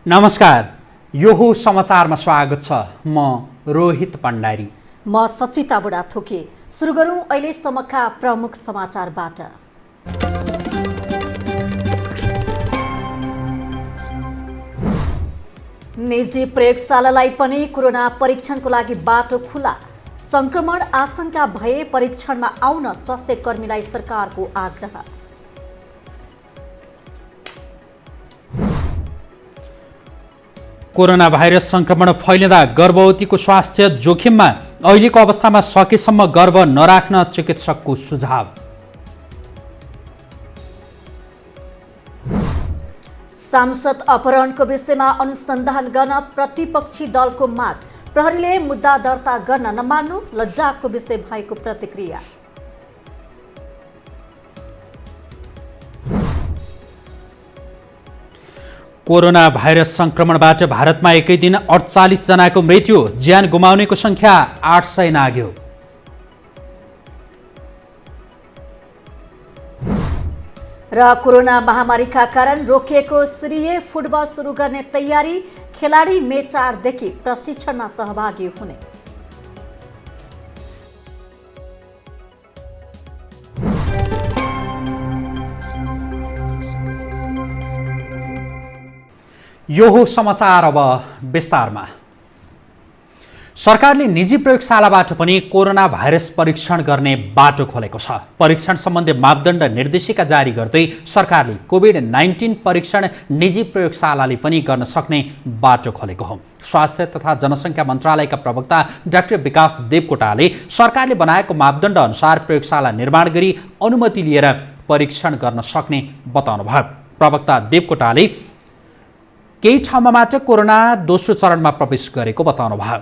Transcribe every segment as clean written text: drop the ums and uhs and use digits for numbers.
नमस्कार, यो हो समाचारमा स्वागत छ। म रोहित भण्डारी। म सचिता बुढाथोकी। सुरु गरौँ अहिलेसम्मका प्रमुख समाचारबाट। निजी प्रयोगशालालाई पनि कोरोना परीक्षणको लागि बाटो खुला। संक्रमण आशंका भए परीक्षणमा आउन स्वास्थ्य कर्मीलाई सरकारको आग्रह। कोरोना भाइरस संक्रमण फैलिँदा गर्भवतीको स्वास्थ्य जोखिममा, अहिलेको अवस्थामा सकेसम्म गर्भ नराख्न चिकित्सकको सुझाव। सांसद अपहरणको विषयमा अनुसन्धान गर्न प्रतिपक्षी दलको माग। प्रहरीले मुद्दा दर्ता गर्न नमान्नु लज्जाको विषय भएको प्रतिक्रिया। कोरोना भाइरस संक्रमणबाट भारतमा एकै दिन 48 जनाको मृत्यु, ज्यान गुमाउनेको संख्या 800 नाग्यो। र कोरोना महामारीका कारण रोकिएको सिरिए फुटबल सुरु गर्ने तयारी, खेलाडी मे 4 देखि प्रशिक्षणमा सहभागी हुने। यो हो समाचार, अब विस्तारमा। सरकारले निजी प्रयोगशालाबाट पनि कोरोना भाइरस परीक्षण गर्ने बाटो खोलेको छ। परीक्षण सम्बन्धी मापदण्ड निर्देशिका जारी गर्दै सरकारले कोभिड-19 परीक्षण निजी प्रयोगशालाले पनि गर्न सक्ने बाटो खोलेको हो। स्वास्थ्य तथा जनसङ्ख्या मन्त्रालयका प्रवक्ता डाक्टर विकास देवकोटाले सरकारले बनाएको मापदण्ड अनुसार प्रयोगशाला निर्माण गरी अनुमति लिएर परीक्षण गर्न सक्ने बताउनुभयो। प्रवक्ता देवकोटाले केही ठाउँमा मात्र कोरोना दोस्रो चरणमा प्रवेश गरेको बताउनुभयो।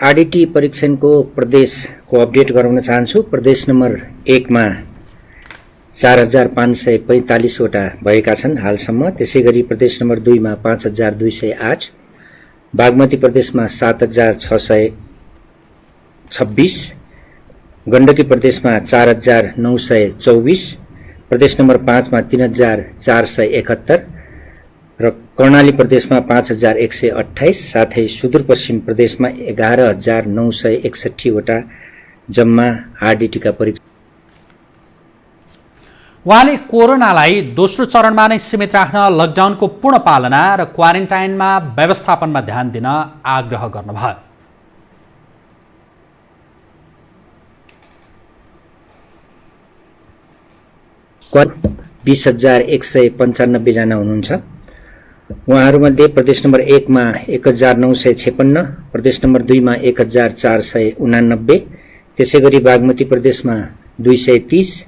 आरडीटी परीक्षणको प्रदेशको अपडेट गराउन चाहन्छु। प्रदेश नम्बर 1 मा 4545 वटा भएका छन् हालसम्म। त्यसैगरी प्रदेश नम्बर 2 मा 5208, बागमती प्रदेशमा 7626, गण्डकी प्रदेशमा 4924, प्रदेश नम्बर 5 मा 3471 र कर्णाली प्रदेशमा 5128, साथै सुदूरपश्चिम प्रदेशमा 11961 वटा जम्मा आरडीटीका परीक्षण। उहाँले कोरोनालाई दोस्रो चरणमा नै सीमित राख्न लकडाउनको पूर्ण पालना र क्वारेन्टाइनमा व्यवस्थापनमा ध्यान दिन आग्रह गर्नुभयो। 20,195 जना हुनुहुन्छ। उहाँहरूमध्ये प्रदेश नम्बर 1 मा 1956, प्रदेश नम्बर 2 मा 1489, त्यसैगरी बागमती प्रदेशमा 230,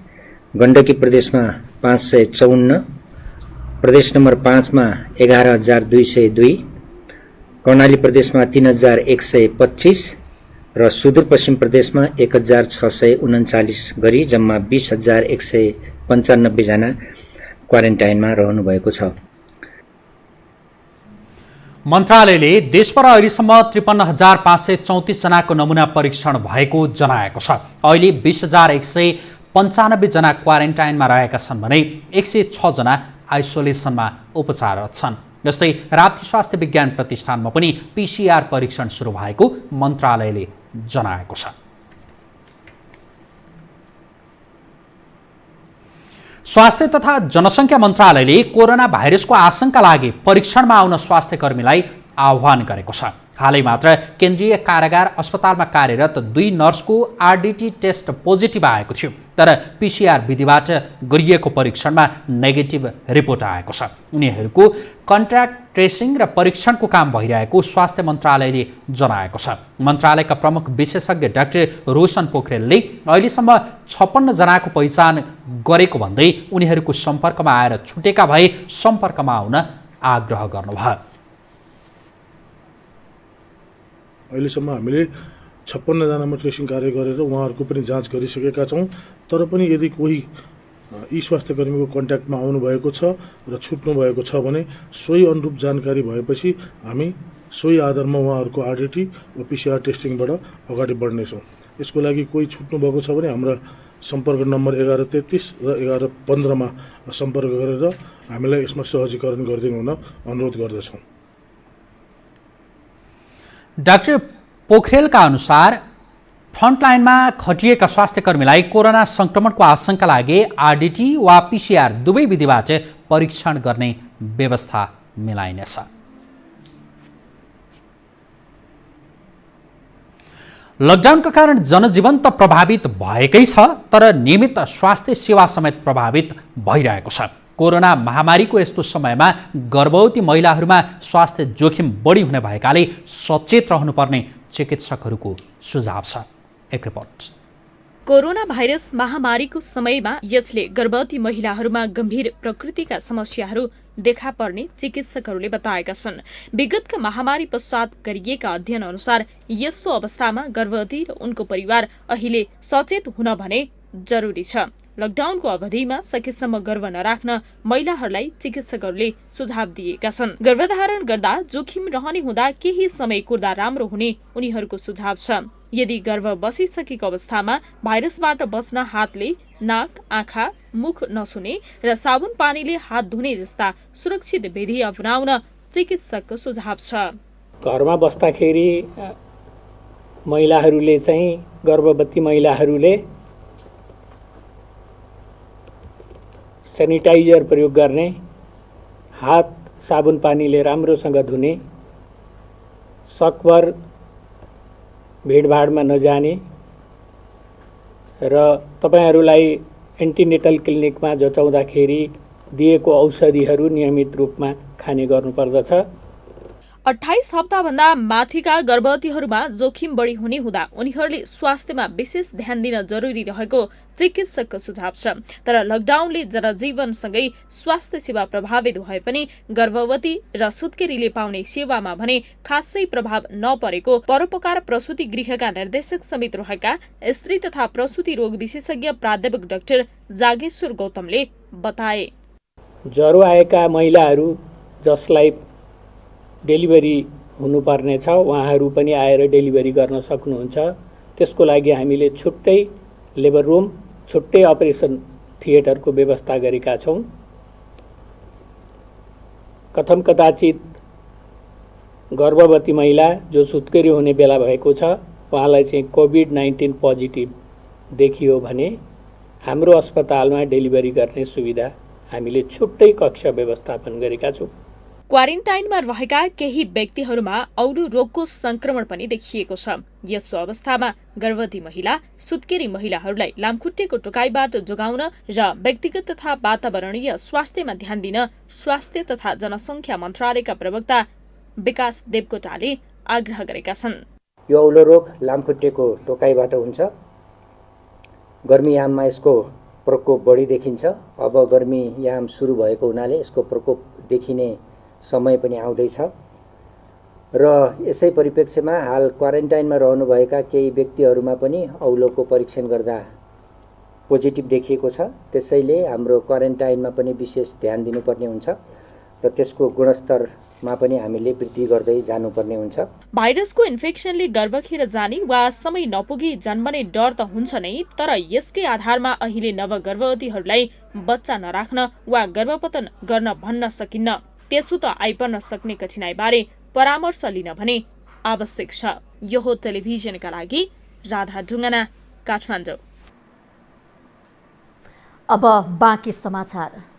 गण्डकी प्रदेशमा 554, प्रदेश नम्बर 5 मा 11202, कर्णाली प्रदेशमा 3125 र सुदूरपश्चिम प्रदेशमा 1639 गरी जम्मा 20,195 जना क्वारेन्टाइनमा रहनुभएको छ। मन्त्रालयले देशभर अहिलेसम्म 53,534 जनाको नमुना परीक्षण भएको जनाएको छ। अहिले 20,195 जना क्वारेन्टाइनमा रहेका छन् भने 106 जना आइसोलेसनमा उपचाररत छन्। जस्तै राप्ती स्वास्थ्य विज्ञान प्रतिष्ठानमा पनि पीसीआर परीक्षण सुरु भएको मन्त्रालयले जनाएको छ। स्वास्थ्य तथा जनसङ्ख्या मन्त्रालयले कोरोना भाइरसको आशंका लागि परीक्षणमा आउन स्वास्थ्य कर्मीलाई आह्वान गरेको छ। हालै मात्र केन्द्रीय कारागार अस्पतालमा कार्यरत 2 नर्सको आरडीटी टेस्ट पोजिटिभ आएको थियो, तर पीसीआर विधिबाट गरिएको परीक्षणमा नेगेटिभ रिपोर्ट आएको छ। उनीहरूको कन्ट्याक्ट ट्रेसिङ र परीक्षणको काम भइरहेको स्वास्थ्य मन्त्रालयले जनाएको छ। मन्त्रालयका प्रमुख विशेषज्ञ डाक्टर रोशन पोखरेलले अहिलेसम्म 56 जनाको पहिचान गरेको भन्दै उनीहरूको सम्पर्कमा आएर छुटेका भए सम्पर्कमा आउन आग्रह गर्नुभयो। अहिलेसम्म हामीले 56 जनामा ट्रेसिङ कार्य गरेर उहाँहरूको पनि जाँच गरिसकेका छौँ। तर पनि यदि कोही यी स्वास्थ्य कर्मीको कन्ट्याक्टमा आउनु भएको छ र छुट्नु भएको छ भने सोही अनुरूप जानकारी भएपछि हामी सोही आधारमा उहाँहरूको आरडीटी र पीसीआर टेस्टिङबाट अगाडि बढ्नेछौँ। यसको लागि कोही छुट्नु भएको छ भने हाम्रा सम्पर्क नम्बर 1133 र 1115 सम्पर्क गरेर हामीलाई यसमा सहजीकरण गरिदिनु हुन अनुरोध गर्दछौँ। डाक्टर पोखरेलका अनुसार फ्रन्टलाइनमा खटिएका स्वास्थ्यकर्मीलाई कोरोना सङ्क्रमणको आशंका लागे आरडिटी वा पिसिआर दुवै विधिबाट परीक्षण गर्ने व्यवस्था मिलाइनेछ। लकडाउनका कारण जनजीवन त प्रभावित भएकै छ, तर नियमित स्वास्थ्य सेवा समेत प्रभावित भइरहेको छ। कोरोना महामारीको यस्तो समयमा गर्भवती महिलाहरूमा स्वास्थ्य जोखिम बढी हुने भएकाले सचेत रहनुपर्ने चिकित्सकहरूको सुझाव छ। एक रिपोर्ट। कोरोना भाइरस महामारीको समयमा यसले गर्भवती महिलाहरूमा गम्भीर प्रकृतिका समस्याहरू देखा पर्ने चिकित्सकहरूले बताएका छन्। विगतका महामारी पश्चात गरिएका अध्ययन अनुसार यस्तो अवस्थामा गर्भवती र उनको परिवार अहिले सचेत हुन भने जरुरी छ। लकडाउनको अवधिमा सकेसम्म गर्भ नराख्न महिलाहरूलाई चिकित्सकहरूले सुझाव दिएका छन्। गर्भधारण गर्दा जोखिम रहने हुँदा केही समय कुर्दा राम्रो हुने उनीहरूको सुझाव छ। यदि गर्भ बसिसकेको अवस्थामा भाइरसबाट बच्न हातले नाक, आँखा, मुख नछुने र साबुन पानीले हात धुने जस्ता सुरक्षित विधि अपनाउन चिकित्सकको सुझाव छ। घरमा बस्दाखेरि महिलाहरूले चाहिँ गर्भवती महिलाहरूले सेनिटाइजर प्रयोग गर्ने, हात साबुन पानीले राम्रोसँग धुने, सकभर भिडभाडमा नजाने र तपाईहरूलाई एन्टिनेटल क्लिनिकमा जचाउँदाखेरि दिएको औषधिहरू नियमित रूपमा खाने गर्नुपर्दछ। 28 हप्ताभन्दा माथिका गर्भवतीहरूमा जोखिम बढी हुने हुँदा उनीहरूले स्वास्थ्यमा विशेष ध्यान दिन जरुरी रहेको चिकित्सकको सुझाव छ। तर लकडाउनले जनजीवनसँगै स्वास्थ्य सेवा प्रभावित भए पनि गर्भवती र सुत्केरीले पाउने सेवामा भने खासै प्रभाव नपरेको परोपकार प्रसुति गृहका निर्देशक समेत रहेका स्त्री तथा प्रसुति रोग विशेषज्ञ प्राध्यापक डाक्टर जागेश्वर गौतमले बताए। ज्वरो आएका महिलाहरू जसलाई डेलिभरी हुनुपर्ने छ उहाँहरू पनि आएर डेलिभरी गर्न सक्नुहुन्छ। त्यसको लागि हामीले छुट्टै लेबर रुम, छुट्टै अपरेसन थिएटरको व्यवस्था गरेका छौँ। कथम कदाचित गर्भवती महिला जो सुत्केरी हुने बेला भएको छ उहाँलाई चाहिँ कोभिड-19 पोजिटिभ देखियो भने हाम्रो अस्पतालमा डेलिभरी गर्ने सुविधा हामीले छुट्टै कक्ष व्यवस्थापन गरेका छौँ। क्वारेन्टाइनमा रहेका केही व्यक्तिहरूमा औलो रोगको संक्रमण पनि देखिएको छ। यस्तो अवस्थामा गर्भवती महिला, सुत्केरी महिलाहरूलाई लामखुट्टेको टोकाइबाट जोगाउन र व्यक्तिगत तथा वातावरणीय स्वास्थ्यमा ध्यान दिन स्वास्थ्य तथा जनसङ्ख्या मन्त्रालयका प्रवक्ता विकास देवकोटाले आग्रह गरेका छन्। यो औलो रोग लामखुट्टेको टोकाइबाट हुन्छ। गर्मीयाममा यसको प्रकोप बढी देखिन्छ। अब गर्मीयाम सुरु भएको हुनाले यसको प्रकोप देखिने समय पनि आउँदैछ र यसै परिप्रेक्ष्यमा हाल क्वारेन्टाइनमा रहनुभएका केही व्यक्तिहरूमा पनि औलोको परीक्षण गर्दा पोजिटिभ देखिएको छ। त्यसैले हाम्रो क्वारेन्टाइनमा पनि विशेष ध्यान दिनुपर्ने हुन्छ र त्यसको गुणस्तरमा पनि हामीले वृद्धि गर्दै जानुपर्ने हुन्छ। भाइरसको इन्फेक्सनले गर्भखेर जाने वा समय नपुगी जन्मने डर त हुन्छ नै, तर यसकै आधारमा अहिले नवगर्भवतीहरूलाई बच्चा नराख्न वा गर्भपतन गर्न भन्न सकिन्न। त्यसो त आइपर्न सक्ने कठिनाइबारे परामर्श लिन भने आवश्यक छ। यो हो टेलिभिजनका लागि राधा ढुङ्गाना, काठमाडौँ। अब बाँकी समाचार।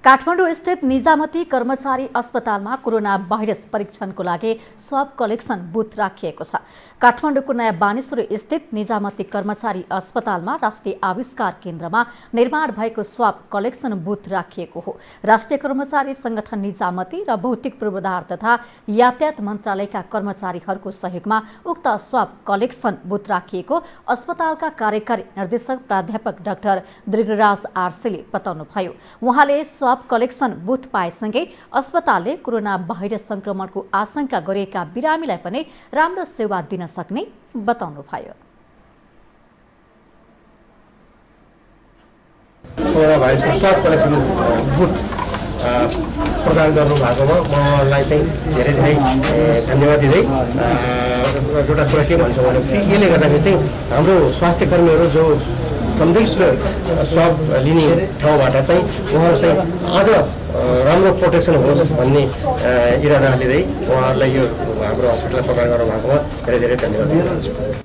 काठमाडौँ स्थित निजामती कर्मचारी अस्पतालमा कोरोना भाइरस परीक्षणको लागि स्वाब कलेक्सन बुथ राखिएको छ। काठमाडौँको नयाँ बानेश्वर स्थित निजामती कर्मचारी अस्पतालमा राष्ट्रिय आविष्कार केन्द्रमा निर्माण भएको स्वाब कलेक्सन बुथ राखिएको हो। राष्ट्रिय कर्मचारी संगठन निजामती र भौतिक पूर्वाधार तथा यातायात मन्त्रालयका कर्मचारीहरूको सहयोगमा उक्त स्वाब कलेक्सन बुथ राखिएको अस्पतालका कार्यकारी निर्देशक प्राध्यापक डाक्टर दृगराज आरसीले बताउनुभयो। उहाँले स्वाब कलेक्सन बुथ पाएसँगै अस्पतालले कोरोना भाइरस संक्रमणको आशंका गरिएका बिरामीलाई पनि राम्रो सेवा दिन सक्ने बताउनुभयो। कोरोना भाइरसको स्वाब कलेक्सन बुथ प्रदान गर्नु भएकोमा मलाई चाहिँ धेरै धेरै धन्यवाद दिँदै एउटा कुरा के भन्छ भनेपछि यसले गर्दाखेरि चाहिँ हाम्रो स्वास्थ्य कर्मीहरू जो सन्दिग्ध स्वाब लिने ठाउँबाट चाहिँ उहाँहरू चाहिँ अझ राम्रो प्रोटेक्सन होस् भन्ने इरादा लिँदै उहाँहरूलाई यो हाम्रो हस्पिटललाई प्रदान गर्नु भएकोमा धेरै धेरै धन्यवाद दिन चाहन्छु।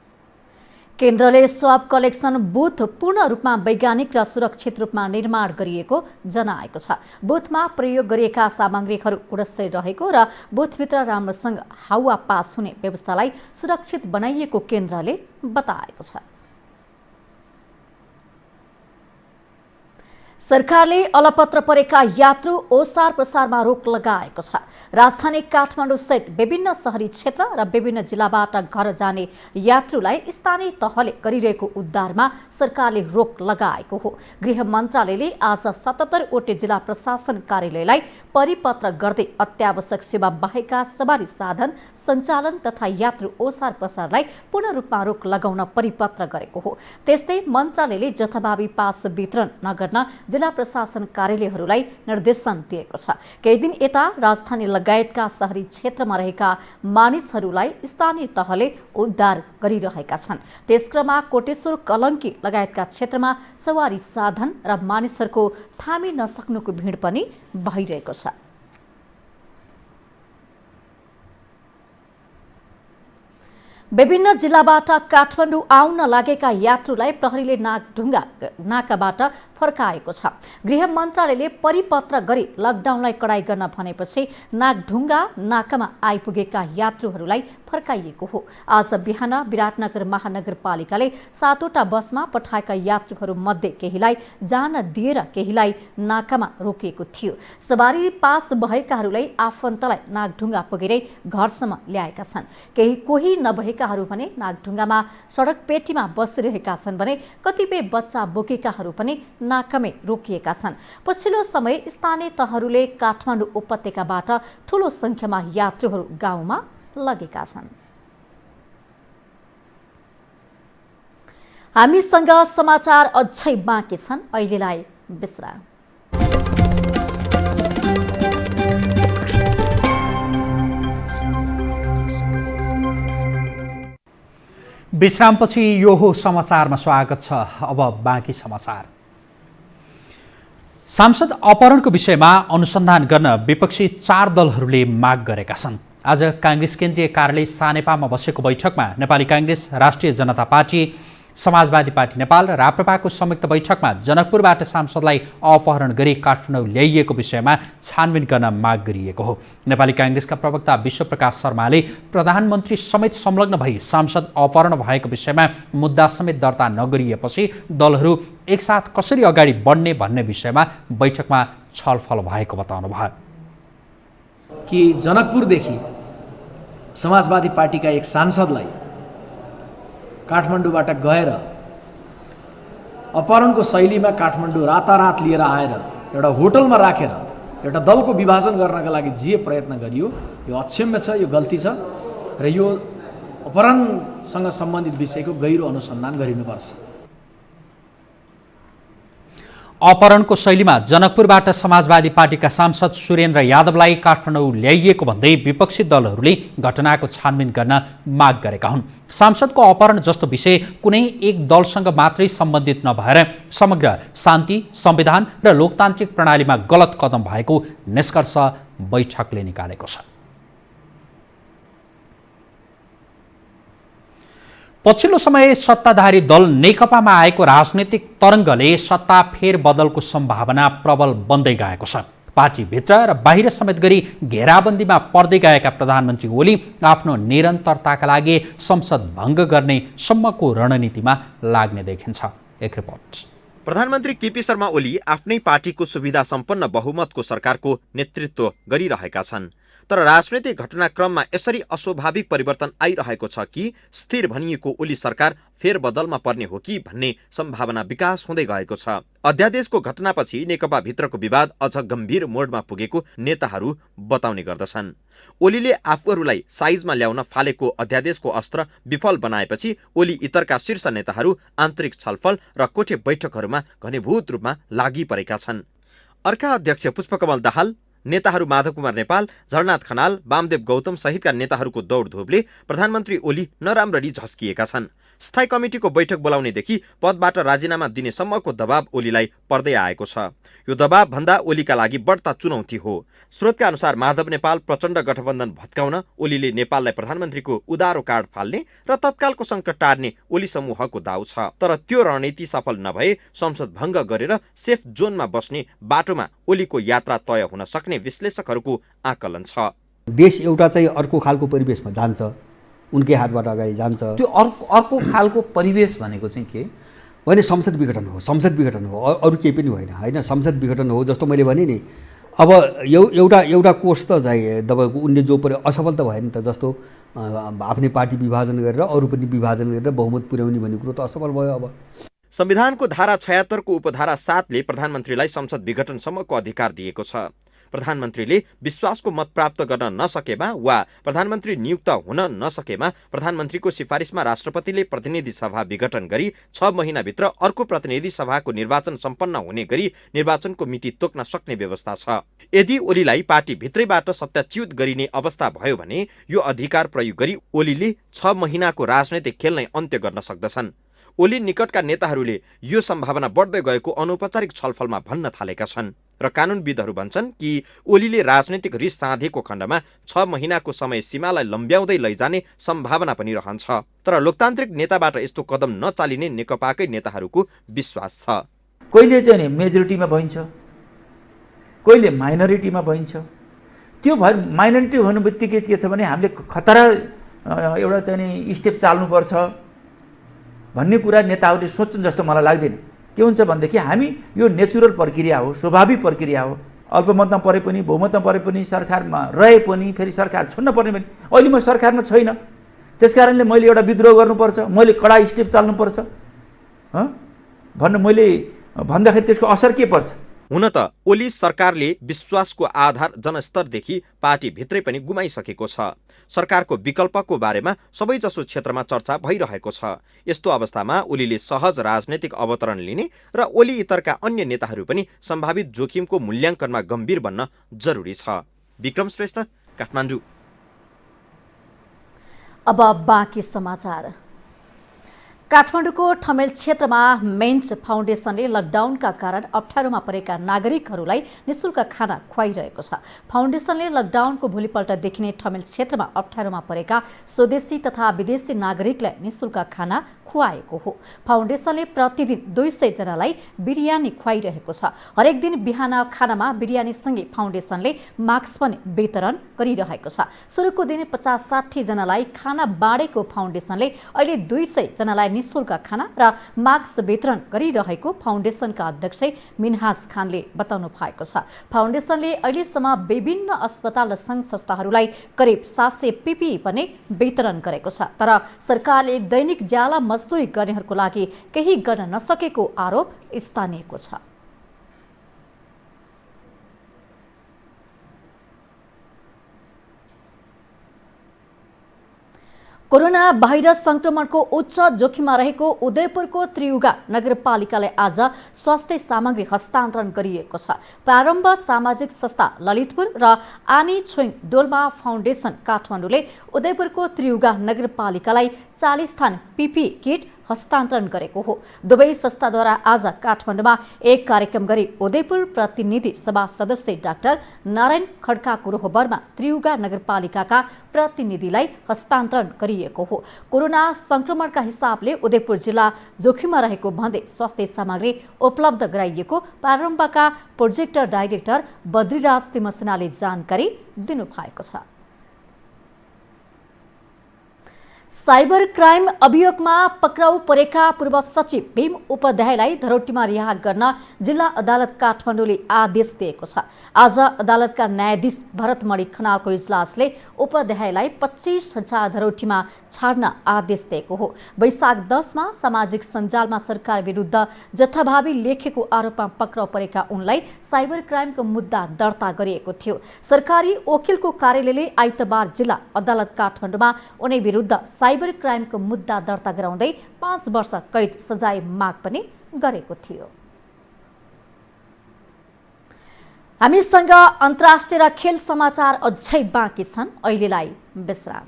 केन्द्रले स्वाब कलेक्सन बुथ पूर्ण रूपमा वैज्ञानिक र सुरक्षित रूपमा निर्माण गरिएको जनाएको छ। बुथमा प्रयोग गरिएका सामग्रीहरू गुणस्तर रहेको र बुथभित्र राम्रोसँग हावा पास हुने व्यवस्थालाई सुरक्षित बनाइएको केन्द्रले बताएको छ। सरकारले अलपत्र परेका यात्रु ओसार प्रसारमा रोक लगाएको छ। राजधानी काठमाडौँ सहित विभिन्न शहरी क्षेत्र र विभिन्न जिल्लाबाट घर जाने यात्रुलाई स्थानीय तहले गरिरहेको उद्धारमा सरकारले रोक लगाएको हो। गृह मन्त्रालयले आज 77 वटै जिल्ला प्रशासन कार्यालयलाई परिपत्र गर्दै अत्यावश्यक सेवा बाहेकका सवारी साधन सञ्चालन तथा यात्रु ओसार प्रसारलाई पूर्ण रूपमा रोक लगाउन परिपत्र गरेको हो। त्यस्तै मन्त्रालयले जथाभावी पास वितरण नगर्न जिल्ला प्रशासन कार्यालयहरूलाई निर्देशन दिएको छ। केही दिन यता राजधानी लगायतका शहरी क्षेत्रमा रहेका मानिसहरूलाई स्थानीय तहले उद्धार गरिरहेका छन्। त्यसक्रममा कोटेश्वर कलङ्की लगायतका क्षेत्रमा सवारी साधन र मानिसहरूको थामी नसक्नुको भिड पनि भइरहेको छ। विभिन्न जिल्लाबाट काठमाडौँ आउन लागेका यात्रुलाई प्रहरीले नाकाबाट फर्काएको छ। गृह मन्त्रालयले परिपत्र गरी लकडाउनलाई कडाई गर्न भनेपछि नागढुङ्गा नाकामा आइपुगेका यात्रुहरूलाई फर्काइएको हो। आज बिहान विराटनगर महानगरपालिकाले 7 वटा बसमा पठाएका यात्रुहरूमध्ये केहीलाई जान दिएर केहीलाई नाकामा रोकिएको थियो। सवारी पास भएकाहरूलाई आफन्तलाई नागढुङ्गा पुगेरै घरसम्म ल्याएका छन्। कोही नभएकाहरू भने नागढुङ्गामा सडक पेटीमा बसिरहेका छन् भने कतिपय बच्चा बोकेकाहरू पनि नाकामै रोकिएका छन्। पछिल्लो समय स्थानीय तहहरूले काठमाडौँ उपत्यकाबाट ठूलो संख्यामा यात्रुहरू गाउँमा लगेका छन्। हामीसँग समाचार अझै बाँकी छन्, अहिलेलाई विश्राम। विश्रामपछि यो हो समाचारमा स्वागत छ। अब बाँकी समाचार। सांसद अपहरणको विषयमा अनुसन्धान गर्न विपक्षी 4 दलहरूले माग गरेका छन्। आज कांग्रेस केन्द्रीय कार्यालय सानेपामा बसेको बैठकमा नेपाली कांग्रेस, राष्ट्रिय जनता पार्टी, समाजवादी पार्टी नेपाल र राप्रपाको संयुक्त बैठकमा जनकपुरबाट सांसदलाई अपहरण गरी काठमाडौँ ल्याइएको विषयमा छानबिन गर्न माग गरिएको हो। नेपाली कांग्रेसका प्रवक्ता विश्वप्रकाश शर्माले प्रधानमन्त्री समेत संलग्न भई सांसद अपहरण भएको विषयमा मुद्दा समेत दर्ता नगरिएपछि दलहरू एकसाथ कसरी अगाडि बढ्ने भन्ने विषयमा बैठकमा छलफल भएको बताउनुभयो। कि जनकपुरदेखि समाजवादी पार्टीका एक सांसदलाई काठमाडौँबाट गएर अपहरणको शैलीमा काठमाडौँ रातारात लिएर आएर एउटा होटलमा राखेर एउटा दलको विभाजन गर्नका लागि जे प्रयत्न गरियो यो अक्षम्य छ, यो गल्ती छ र यो अपहरणसँग सम्बन्धित विषयको गहिरो अनुसन्धान गरिनुपर्छ। अपहरणको शैलीमा जनकपुरबाट समाजवादी पार्टीका सांसद सुरेन्द्र यादवलाई काठमाडौँ ल्याइएको भन्दै विपक्षी दलहरूले घटनाको छानबिन गर्न माग गरेका हुन्। सांसदको अपहरण जस्तो विषय कुनै एक दलसँग मात्रै सम्बन्धित नभएर समग्र शान्ति, संविधान र लोकतान्त्रिक प्रणालीमा गलत कदम भएको निष्कर्ष बैठकले निकालेको छ। पछिल्लो समय सत्ताधारी दल नेकपामा आएको राजनीतिक तरङ्गले सत्ता फेरबदलको सम्भावना प्रबल बन्दै गएको छ। पार्टीभित्र र बाहिर समेत गरी घेराबन्दीमा पर्दै गएका प्रधानमन्त्री ओली आफ्नो निरन्तरताका लागि संसद भङ्ग गर्ने सम्मको रणनीतिमा लाग्ने देखिन्छ। एक रिपोर्ट। प्रधानमन्त्री केपी शर्मा ओली आफ्नै पार्टीको सुविधा सम्पन्न बहुमतको सरकारको नेतृत्व गरिरहेका छन्। तर राजनैतिक घटनाक्रममा यसरी अस्वाभाविक परिवर्तन आइरहेको छ कि स्थिर भनिएको ओली सरकार फेरबदलमा पर्ने हो कि भन्ने सम्भावना विकास हुँदै गएको छ। अध्यादेशको घटनापछि नेकपा भित्रको विवाद अझ गम्भीर मोडमा पुगेको नेताहरू बताउने गर्दछन्। ओलीले आफूहरूलाई साइजमा ल्याउन फालेको अध्यादेशको अस्त्र विफल बनाएपछि ओली इतरका शीर्ष नेताहरू आन्तरिक छलफल र कोठे बैठकहरूमा घनीभूत रूपमा लागि परेका छन्। अर्का अध्यक्ष पुष्पकमल दाहाल नेताहरू माधव कुमार नेपाल, झरनाथ खनाल, वामदेव गौतम सहितका नेताहरूको दौडधोपले प्रधानमन्त्री ओली नराम्ररी झस्किएका छन्। स्थायी कमिटीको बैठक बोलाउनेदेखि पदबाट राजीनामा दिनेसम्मको दबाव ओलीलाई पर्दै आएको छ। यो दबाव भन्दा ओलीका लागि बढ्ता चुनौती हो। स्रोतका अनुसार माधव नेपाल प्रचण्ड गठबन्धन भत्काउन ओलीले नेपाललाई प्रधानमन्त्रीको उदारो कार्ड फाल्ने र तत्कालको सङ्कट टार्ने ओली समूहको दाउ छ। तर त्यो रणनीति सफल नभए संसद भङ्ग गरेर सेफ जोनमा बस्ने बाटोमा ओलीको यात्रा तय हुन सक्ने विश्लेषकहरूको आकलन छ। देश एउटा चाहिँ अर्को खालको परिवेशमा जान्छ, उनकै हातबाट अगाडि जान्छ। त्यो अर्को खालको परिवेश भनेको चाहिँ के होइन? संसद विघटन हो, संसद विघटन हो, अरू केही पनि होइन। संसद विघटन हो। जस्तो मैले भने नि, अब एउटा कोर्स त चाहिँ तपाईँको उनले जो असफल त भयो नि त। जस्तो आफ्नै पार्टी विभाजन गरेर अरू पनि विभाजन गरेर बहुमत पुर्याउने भन्ने कुरो त असफल भयो। अब संविधानको धारा 76 को उपधारा 7 ले प्रधानमन्त्रीलाई संसद विघटनसम्मको अधिकार दिएको छ। प्रधानमन्त्रीले विश्वासको मत प्राप्त गर्न नसकेमा वा प्रधानमन्त्री नियुक्त हुन नसकेमा प्रधानमन्त्रीको सिफारिसमा राष्ट्रपतिले प्रतिनिधि सभा विघटन गरी 6 महिनाभित्र अर्को प्रतिनिधि सभाको निर्वाचन सम्पन्न हुने गरी निर्वाचनको मिति तोक्न सक्ने व्यवस्था छ। यदि ओलीलाई पार्टी भित्रैबाट सत्याच्युत गरिने अवस्था भयो भने यो अधिकार प्रयोग गरी ओलीले 6 महिनाको राजनैतिक खेल नै अन्त्य गर्न सक्दछन्। ओली निकटका नेताहरूले यो सम्भावना बढ्दै गएको अनौपचारिक छलफलमा भन्न थालेका छन् र कानुनविदहरू भन्छन् कि ओलीले राजनैतिक रिस साधेको खण्डमा 6 महिनाको समय सीमालाई लम्ब्याउँदै लैजाने सम्भावना पनि रहन्छ। तर लोकतान्त्रिक नेताबाट यस्तो कदम नचालिने नेकपाकै नेताहरूको विश्वास छ। कहिले चाहिँ मेजोरिटीमा भइन्छ, कहिले माइनोरिटीमा भइन्छ। त्यो भएर माइनोरिटी हुनु बित्तिकै के छ भने हामीले खतरा एउटा चाहिँ स्टेप चाल्नुपर्छ भन्ने कुरा नेताहरूले सोच्छन् जस्तो मलाई लाग्दैन। के हुन्छ भनेदेखि हामी यो नेचुरल प्रक्रिया हो, स्वाभाविक प्रक्रिया हो। अल्पमतमा परे पनि बहुमतमा परे पनि सरकारमा रहे पनि फेरि सरकार छोड्न पर्ने पनि अहिले म सरकारमा छैन। त्यसकारणले मैले एउटा विद्रोह गर्नुपर्छ, मैले कडा स्टेप चाल्नुपर्छ भन्नु मैले भन्दाखेरि त्यसको असर के पर्छ? हुन त ओली सरकारले विश्वासको आधार जनस्तरदेखि पार्टीभित्रै पनि गुमाइसकेको छ। सरकारको विकल्पको बारेमा सबैजसो क्षेत्रमा चर्चा भइरहेको छ। यस्तो अवस्थामा ओलीले सहज राजनैतिक अवतरण लिने र ओली इतरका अन्य नेताहरू पनि सम्भावित जोखिमको मूल्याङ्कनमा गम्भीर बन्न जरुरी छ। विक्रम श्रेष्ठ, काठमाडौँ। अब बाँकी समाचार। काठमाडौँको ठमेल क्षेत्रमा मेन्स फाउन्डेसनले लकडाउनका कारण अप्ठ्यारोमा परेका नागरिकहरूलाई निशुल्क खाना खुवाइरहेको छ। फाउन्डेसनले लकडाउनको भोलिपल्ट देखिने ठमेल क्षेत्रमा अप्ठ्यारोमा परेका स्वदेशी तथा विदेशी नागरिकलाई निशुल्क खाना खुवाएको हो। फाउन्डेसनले प्रतिदिन 200 जनालाई बिरयानी खुवाइरहेको छ। हरेक दिन बिहान खानामा बिरयानीसँगै फाउन्डेसनले मास्क पनि वितरण गरिरहेको छ। सुरुको दिन 50-60 जनालाई खाना बाँडेको फाउन्डेसनले अहिले 200 जनालाई निशुल्क खाना र मास्क वितरण गरिरहेको फाउन्डेसनका अध्यक्ष मिनहाज खानले बताउनु भएको छ। फाउन्डेसनले अहिलेसम्म विभिन्न अस्पताल र सङ्घ संस्थाहरूलाई करिब 700 PPE पनि वितरण गरेको छ। तर सरकारले दैनिक ज्याला मजदुरी गर्नेहरूको लागि केही गर्न नसकेको आरोप स्थानीयको छ। कोरोना भाइरस संक्रमणको उच्च जोखिममा रहेको उदयपुरको त्रियुगा नगरपालिकालाई आज स्वास्थ्य सामग्री हस्तान्तरण गरिएको छ। प्रारम्भ सामाजिक संस्था ललितपुर र आनी छोइङ डोल्मा फाउन्डेसन काठमाडौँले उदयपुरको त्रियुगा नगरपालिकालाई 40 थान PPE किट हस्तान्तरण गरेको हो। दुवै संस्थाद्वारा आज काठमाडौँमा एक कार्यक्रम गरी उदयपुर प्रतिनिधि सभा सदस्य डाक्टर नारायण खड्काको रोहबरमा त्रियुगा नगरपालिकाका प्रतिनिधिलाई हस्तान्तरण गरिएको हो। कोरोना संक्रमणका हिसाबले उदयपुर जिल्ला जोखिममा रहेको भन्दै स्वास्थ्य सामग्री उपलब्ध गराइएको प्रारम्भका प्रोजेक्ट डाइरेक्टर बद्रीराज तिमसेनाले जानकारी दिनुभएको छ। साइबर क्राइम अभियोगमा पक्राउ परेका पूर्व सचिव भीम उपाध्यायलाई धरोटीमा रिहा गर्न जिल्ला अदालत काठमाडौँले आदेश दिएको छ। आज अदालतका न्यायाधीश भरतमणि खनालको इजलासले उपाध्यायलाई 25,000 धरोटीमा छाड्न आदेश दिएको हो। वैशाख 10 मा सामाजिक सञ्जालमा सरकार विरुद्ध जथाभावी लेखेको आरोपमा पक्राउ परेका उनलाई साइबर क्राइमको मुद्दा दर्ता गरिएको थियो। सरकारी वकिलको कार्यालयले आइतबार जिल्ला अदालत काठमाडौँमा उनी विरुद्ध साइबर क्राइमको मुद्दा दर्ता गराउँदै 5 वर्ष कैद सजाय माग पनि गरेको थियो। हामीसँग अन्तर्राष्ट्रिय र खेल समाचार अझै बाँकी छन्, अहिलेलाई विश्राम।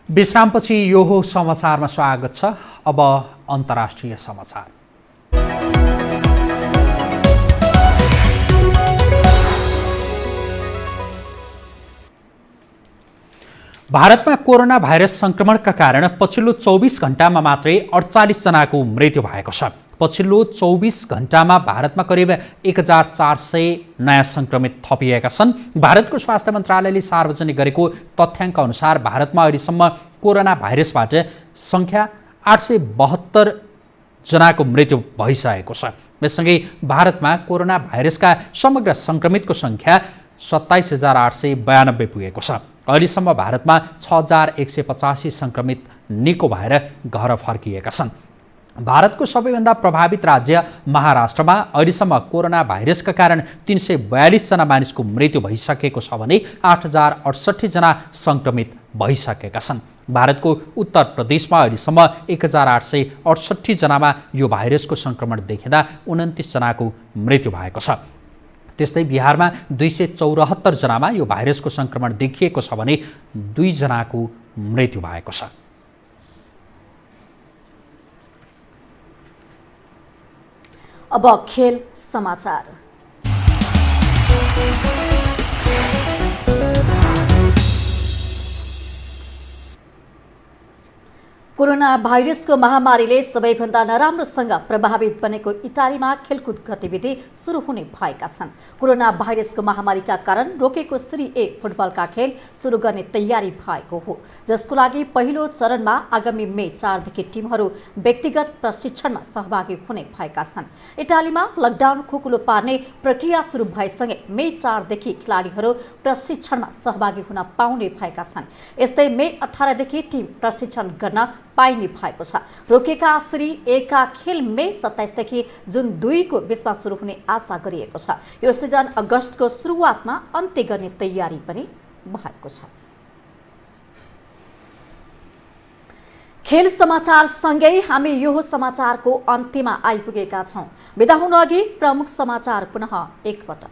विश्रामपछि यो हो समाचारमा स्वागत छ। अब अन्तर्राष्ट्रिय समाचार। भारतमा कोरोना भाइरस संक्रमणका कारण पछिल्लो 24 घण्टामा मात्रै 48 जनाको मृत्यु भएको छ। पछिल्लो 24 घण्टामा भारतमा करिब 1400 नयाँ संक्रमित थपिएका छन्। भारतको स्वास्थ्य मन्त्रालयले सार्वजनिक गरेको तथ्याङ्क अनुसार भारतमा अहिलेसम्म कोरोना भाइरसबाट सङ्ख्या 872 जनाको मृत्यु भइसकेको छ। यससँगै भारतमा कोरोना भाइरसका समग्र सङ्क्रमितको सङ्ख्या 27892 पुगेको छ। अहिलेसम्म भारतमा 6185 सङ्क्रमित निको भएर घर फर्किएका छन्। भारतको सबैभन्दा प्रभावित राज्य महाराष्ट्रमा अहिलेसम्म कोरोना भाइरसका कारण 342 जना मानिसको मृत्यु भइसकेको छ भने 8068 जना सङ्क्रमित भइसकेका छन्। भारतको उत्तर प्रदेशमा अहिलेसम्म 1868 जनामा यो भाइरसको सङ्क्रमण देखिँदा 29 जनाको मृत्यु भएको छ। त्यस्तै बिहारमा 274 जनामा यो भाइरसको सङ्क्रमण देखिएको छ भने 2 जनाको मृत्यु भएको छ। अब खेल समाचार। कोरोना भाइरसको महामारीले सबैभन्दा नराम्रोसँग प्रभावित बनेको इटालीमा खेलकुद गतिविधि सुरु हुने भएका छन्। कोरोना भाइरसको महामारीका कारण रोकेको सिरी ए फुटबलका खेल सुरु गर्ने तयारी भएको हो, जसको लागि पहिलो चरणमा आगामी मे 4 देखि टिमहरू व्यक्तिगत प्रशिक्षणमा सहभागी हुने भएका छन्। इटालीमा लकडाउन खुकुलो पार्ने प्रक्रिया सुरु भएसँगै मे 4 देखि खेलाडीहरू प्रशिक्षणमा सहभागी हुन पाउने भएका छन्। यस्तै मे 18 देखि टिम प्रशिक्षण गर्न पाइने भएको छ। रोकेका सिरी ए का खेल मे 27 देखि जुन 2 को बीचमा सुरु हुने आशा गरिएको छ। यो सिजन अगस्तको सुरुवातमा अन्त्य गर्ने तयारी पनि भएको छ। खेल समाचार सँगै हामी यो समाचारको अन्त्यमा आइपुगेका छौं। बिदा हुनु अघि प्रमुख समाचार पुनः एकपटक।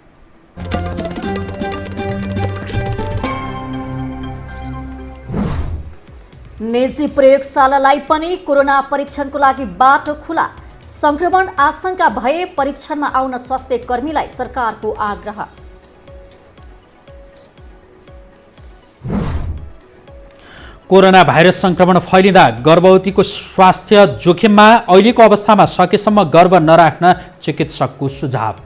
निजी प्रयोगशालालाई पनि कोरोना परीक्षणको लागि बाटो खुला। संक्रमण आशंका भए परीक्षणमा आउन स्वास्थ्य कर्मीलाई सरकारको आग्रह। कोरोना भाइरस संक्रमण फैलिँदा गर्भवतीको स्वास्थ्य जोखिममा, अहिलेको अवस्थामा सकेसम्म गर्भ नराख्न चिकित्सकको सुझाव।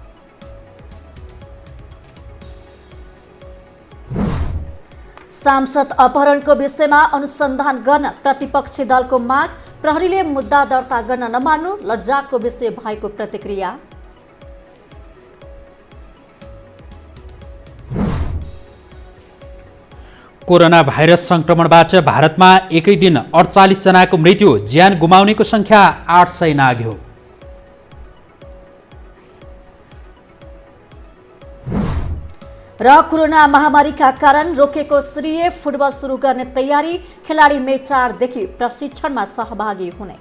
सांसद अपहरणको विषयमा अनुसन्धान गर्न प्रतिपक्षी दलको माग। प्रहरीले मुद्दा दर्ता गर्न नमान्नु लज्जाको विषय भएको प्रतिक्रिया। कोरोना भाइरस संक्रमणबाट भारतमा एकै दिन 48 जनाको मृत्यु, ज्यान गुमाउनेको संख्या 800 नाग्यो। र कोरोना महामारीका कारण रोकेको सिरी ए फुटबल सुरु गर्ने तयारी, खेलाडी मे 4 देखि प्रशिक्षणमा सहभागी हुने।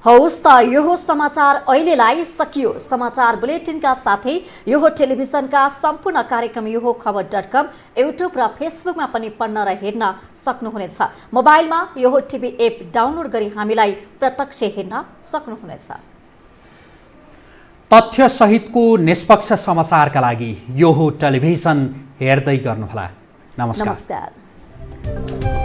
हौस् त यो हो समाचार अहिलेलाई सकियो। समाचार बुलेटिनका साथै यो हो टेलिभिजनका सम्पूर्ण कार्यक्रम यो हो खबर.com, युट्युब र फेसबुकमा पनि पढ्न र हेर्न सक्नुहुनेछ। मोबाइलमा यो हो टिभी एप डाउनलोड गरी हामीलाई प्रत्यक्ष हेर्न सक्नुहुनेछ। तथ्य सहितको निष्पक्ष समाचारका लागि यो हो टेलिभिजन हेर्दै गर्नुहोला। नमस्कार।